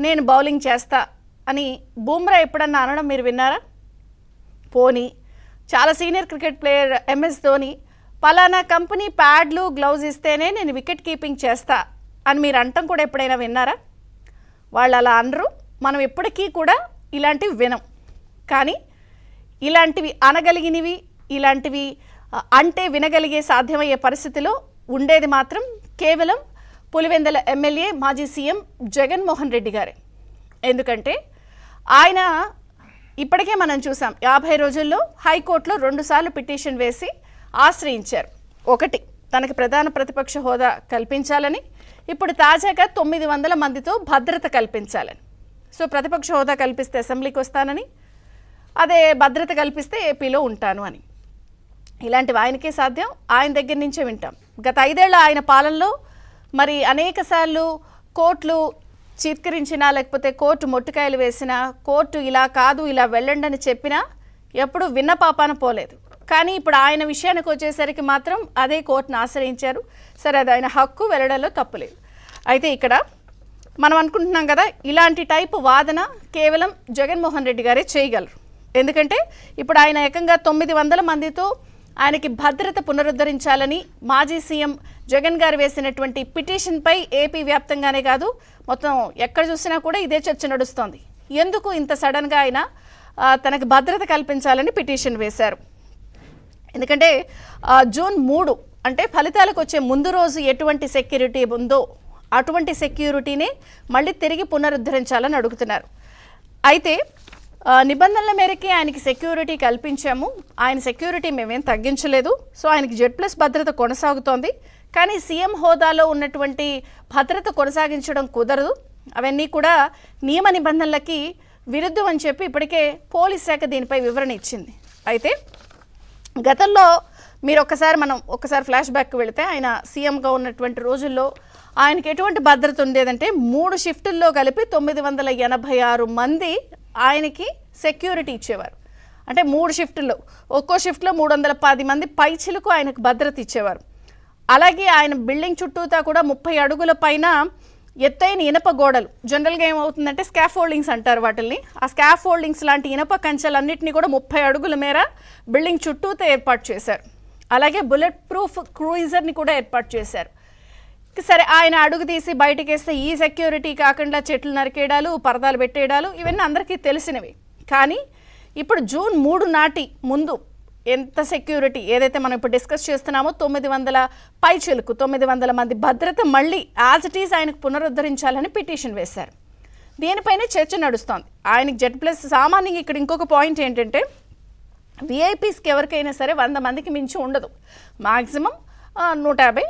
నేను బౌలింగ్ చేస్తా అని బూమ్రా ఎప్పుడన్నా అనడం మీరు విన్నారా? పోనీ చాలా senior cricket player MS Dhoni పలానా కంపెనీ ప్యాడ్లు గ్లౌజ్ ఇస్తేనే నేను వికెట్ కీపింగ్ చేస్తా అని మీరు అంటం కూడా ఎప్పుడైనా విన్నారా? వాళ్ళు అలా అనరు. మనం ఎప్పటికీ కూడా ఇలాంటివి వినం. కానీ ఇలాంటివి అనగలిగినవి, ఇలాంటివి అంటే వినగలిగే సాధ్యమయ్యే పరిస్థితిలో ఉండేది మాత్రం కేవలం పులివెందుల ఎమ్మెల్యే మాజీ సీఎం జగన్మోహన్ రెడ్డి గారే. ఎందుకంటే ఆయన ఇప్పటికే మనం చూసాం 50 రోజుల్లో హైకోర్టులో 2 సార్లు పిటిషన్ వేసి ఆశ్రయించారు. ఒకటి తనకి ప్రధాన ప్రతిపక్ష హోదా కల్పించాలని, ఇప్పుడు తాజాగా 900 మందితో భద్రత కల్పించాలని. సో ప్రతిపక్ష హోదా కల్పిస్తే అసెంబ్లీకి వస్తానని, అదే భద్రత కల్పిస్తే ఏపీలో ఉంటాను అని. ఇలాంటివి ఆయనకే సాధ్యం, ఆయన దగ్గర నుంచే వింటాం. గత 5 ఏళ్ల ఆయన పాలనలో మరి అనేక సార్లు కోర్టులు చీత్కరించినా, లేకపోతే కోర్టు మొట్టికాయలు వేసినా, కోర్టు ఇలా కాదు ఇలా వెళ్ళండి అని చెప్పినా ఎప్పుడు విన్న పాపాన పోలేదు. కానీ ఇప్పుడు ఆయన విషయానికి వచ్చేసరికి మాత్రం అదే కోర్టును ఆశ్రయించారు. సరే, అది ఆయన హక్కు, వెళ్ళడంలో తప్పులేదు. అయితే ఇక్కడ మనం అనుకుంటున్నాం కదా, ఇలాంటి టైపు వాదన కేవలం జగన్మోహన్ రెడ్డి గారే చేయగలరు. ఎందుకంటే ఇప్పుడు ఆయన ఏకంగా 900 మందితో ఆయనకి భద్రత పునరుద్ధరించాలని మాజీ సీఎం జగన్ గారు వేసినటువంటి పిటిషన్పై ఏపీ వ్యాప్తంగానే కాదు, మొత్తం ఎక్కడ చూసినా కూడా ఇదే చర్చ నడుస్తోంది. ఎందుకు ఇంత సడన్గా ఆయన తనకు భద్రత కల్పించాలని పిటిషన్ వేశారు? ఎందుకంటే జూన్ 3 అంటే ఫలితాలకు వచ్చే ముందు రోజు ఎటువంటి సెక్యూరిటీ ఉందో అటువంటి సెక్యూరిటీనే మళ్ళీ తిరిగి పునరుద్ధరించాలని అడుగుతున్నారు. అయితే నిబంధనల మేరకే ఆయనకి సెక్యూరిటీ కల్పించాము, ఆయన సెక్యూరిటీ మేమేం తగ్గించలేదు. సో ఆయనకి Z+ భద్రత కొనసాగుతోంది. కానీ సీఎం హోదాలో ఉన్నటువంటి భద్రత కొనసాగించడం కుదరదు, అవన్నీ కూడా నియమ నిబంధనలకి విరుద్ధం అని చెప్పి ఇప్పటికే పోలీస్ శాఖ దీనిపై వివరణ ఇచ్చింది. అయితే గతంలో మీరు ఒక్కసారి ఫ్లాష్ బ్యాక్ వెళితే ఆయన సీఎంగా ఉన్నటువంటి రోజుల్లో ఆయనకి ఎటువంటి భద్రత ఉండేదంటే 3 షిఫ్టుల్లో కలిపి 986 మంది ఆయనకి సెక్యూరిటీ ఇచ్చేవారు. అంటే 3 షిఫ్టుల్లో ఒక్కో షిఫ్ట్లో 310 మంది పైచిలకు ఆయనకు భద్రత ఇచ్చేవారు. అలాగే ఆయన బిల్డింగ్ చుట్టూతా కూడా 30 అడుగుల పైన ఎత్తైన ఇనప గోడలు, జనరల్గా ఏమవుతుందంటే స్కాఫోల్డింగ్స్ అంటారు వాటిల్ని, ఆ స్కాఫోల్డింగ్స్ లాంటి ఇనప కంచెలన్నింటినీ కూడా 30 అడుగుల మేర బిల్డింగ్ చుట్టూతో ఏర్పాటు చేశారు. అలాగే బుల్లెట్ ప్రూఫ్ క్రూయిజర్ని కూడా ఏర్పాటు చేశారు. సరే, ఆయన అడుగు తీసి బయటకు వేస్తే ఈ సెక్యూరిటీ కాకుండా చెట్లు నరికేయడాలు, పరదాలు పెట్టేయడాలు ఇవన్నీ అందరికీ తెలిసినవి. కానీ ఇప్పుడు జూన్ 3 నాటి ముందు ఎంత సెక్యూరిటీ ఏదైతే మనం ఇప్పుడు డిస్కస్ చేస్తున్నామో 900 పైచిలకు 900 మంది భద్రత మళ్ళీ యాజ్ ఇట్ ఈజ్ ఆయనకు పునరుద్ధరించాలని పిటిషన్ వేశారు. దీనిపైనే చర్చ నడుస్తోంది. ఆయనకి Z+ సామాన్యంగా ఇక్కడ ఇంకొక పాయింట్ ఏంటంటే విఐపీస్కి ఎవరికైనా సరే 100 మందికి మించి ఉండదు, మ్యాక్సిమం 150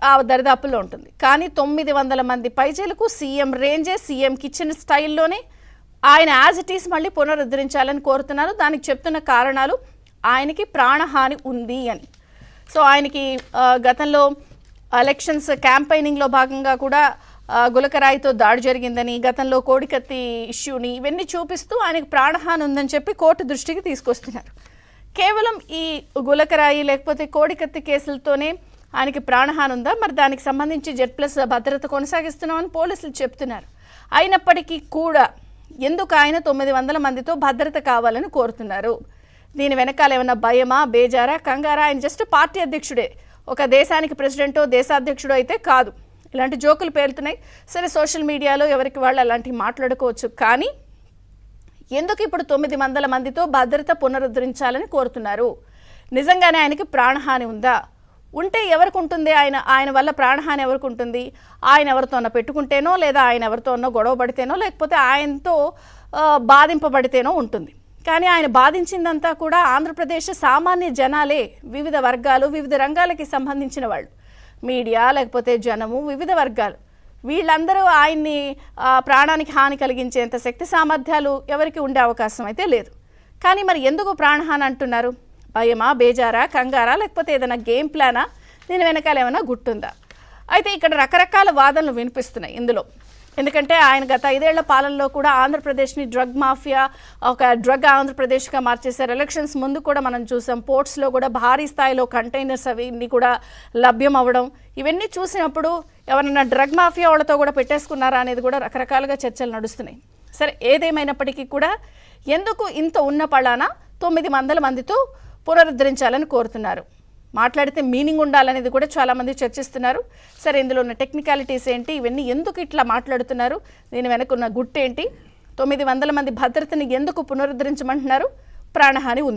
ఆ దరిదాపుల్లో ఉంటుంది. కానీ 900 మంది పైచీలకు సీఎం రేంజే, సీఎం కిచెన్ స్టైల్లోనే ఆయన యాజ్ ఇట్ ఈస్ మళ్ళీ పునరుద్ధరించాలని కోరుతున్నారు. దానికి చెప్తున్న కారణాలు ఆయనకి ప్రాణహాని ఉంది అని. సో ఆయనకి గతంలో ఎలక్షన్స్ క్యాంపెయినింగ్లో భాగంగా కూడా గులకరాయితో దాడి జరిగిందని, గతంలో కోడికత్తి ఇష్యూని ఇవన్నీ చూపిస్తూ ఆయనకి ప్రాణహాని ఉందని చెప్పి కోర్టు దృష్టికి తీసుకొస్తున్నారు. కేవలం ఈ గులకరాయి లేకపోతే కోడికత్తి కేసులతోనే ఆయనకి ప్రాణహాని ఉందా? మరి దానికి సంబంధించి Z+ భద్రత కొనసాగిస్తున్నామని పోలీసులు చెప్తున్నారు. అయినప్పటికీ కూడా ఎందుకు ఆయన 900 మందితో భద్రత కావాలని కోరుతున్నారు? దీని వెనకాల ఏమన్నా భయమా, బేజారా, కంగారా? ఆయన జస్ట్ పార్టీ అధ్యక్షుడే, ఒక దేశానికి ప్రెసిడెంటో దేశాధ్యక్షుడో అయితే కాదు. ఇలాంటి జోకులు పేరుతున్నాయి. సరే, సోషల్ మీడియాలో ఎవరికి వాళ్ళు అలాంటివి మాట్లాడుకోవచ్చు. కానీ ఎందుకు ఇప్పుడు 900 మందితో భద్రత పునరుద్ధరించాలని కోరుతున్నారు? నిజంగానే ఆయనకి ప్రాణహాని ఉందా? ఉంటే ఎవరికి ఉంటుంది? ఆయన వల్ల ప్రాణహాని ఎవరికి ఉంటుంది? ఆయన ఎవరితోనో పెట్టుకుంటేనో, లేదా ఆయన ఎవరితోనో గొడవ పడితేనో, లేకపోతే ఆయనతో బాధింపబడితేనో ఉంటుంది. కానీ ఆయన బాధించిందంతా కూడా ఆంధ్రప్రదేశ్ సామాన్య జనాలే, వివిధ వర్గాలు, వివిధ రంగాలకి సంబంధించిన వాళ్ళు, మీడియా లేకపోతే జనము, వివిధ వర్గాలు, వీళ్ళందరూ ఆయన్ని ప్రాణానికి హాని కలిగించేంత శక్తి సామర్థ్యాలు ఎవరికి ఉండే అవకాశం అయితే లేదు. కానీ మరి ఎందుకు ప్రాణహాని అంటున్నారు? భయమా, బేజారా, కంగారా, లేకపోతే ఏదైనా గేమ్ ప్లానా? దీని వెనకాల ఏమైనా గుర్తుందా? అయితే ఇక్కడ రకరకాల వాదనలు వినిపిస్తున్నాయి. ఇందులో ఎందుకంటే ఆయన గత 5 ఏళ్ల పాలనలో కూడా ఆంధ్రప్రదేశ్ని డ్రగ్ మాఫియా, ఒక డ్రగ్ ఆంధ్రప్రదేశ్గా మార్చేశారు. ఎలక్షన్స్ ముందు కూడా మనం చూసాం, పోర్ట్స్లో కూడా భారీ స్థాయిలో కంటైనర్స్ అవి కూడా లభ్యం అవ్వడం. ఇవన్నీ చూసినప్పుడు ఎవరైనా డ్రగ్ మాఫియా వాళ్ళతో కూడా పెట్టేసుకున్నారా అనేది కూడా రకరకాలుగా చర్చలు నడుస్తున్నాయి. సరే, ఏదేమైనప్పటికీ కూడా ఎందుకు ఇంత ఉన్న పళాన 900 మందితో పునరుద్ధరించాలని కోరుతున్నారు? మాట్లాడితే మీనింగ్ ఉండాలనేది కూడా చాలామంది చర్చిస్తున్నారు. సరే, ఇందులో ఉన్న టెక్నికాలిటీస్ ఏంటి, ఇవన్నీ ఎందుకు ఇట్లా మాట్లాడుతున్నారు, దీని వెనకున్న గుట్టేంటి, 900 మంది భద్రతని ఎందుకు పునరుద్ధరించమంటున్నారు, ప్రాణహాని ఉంది.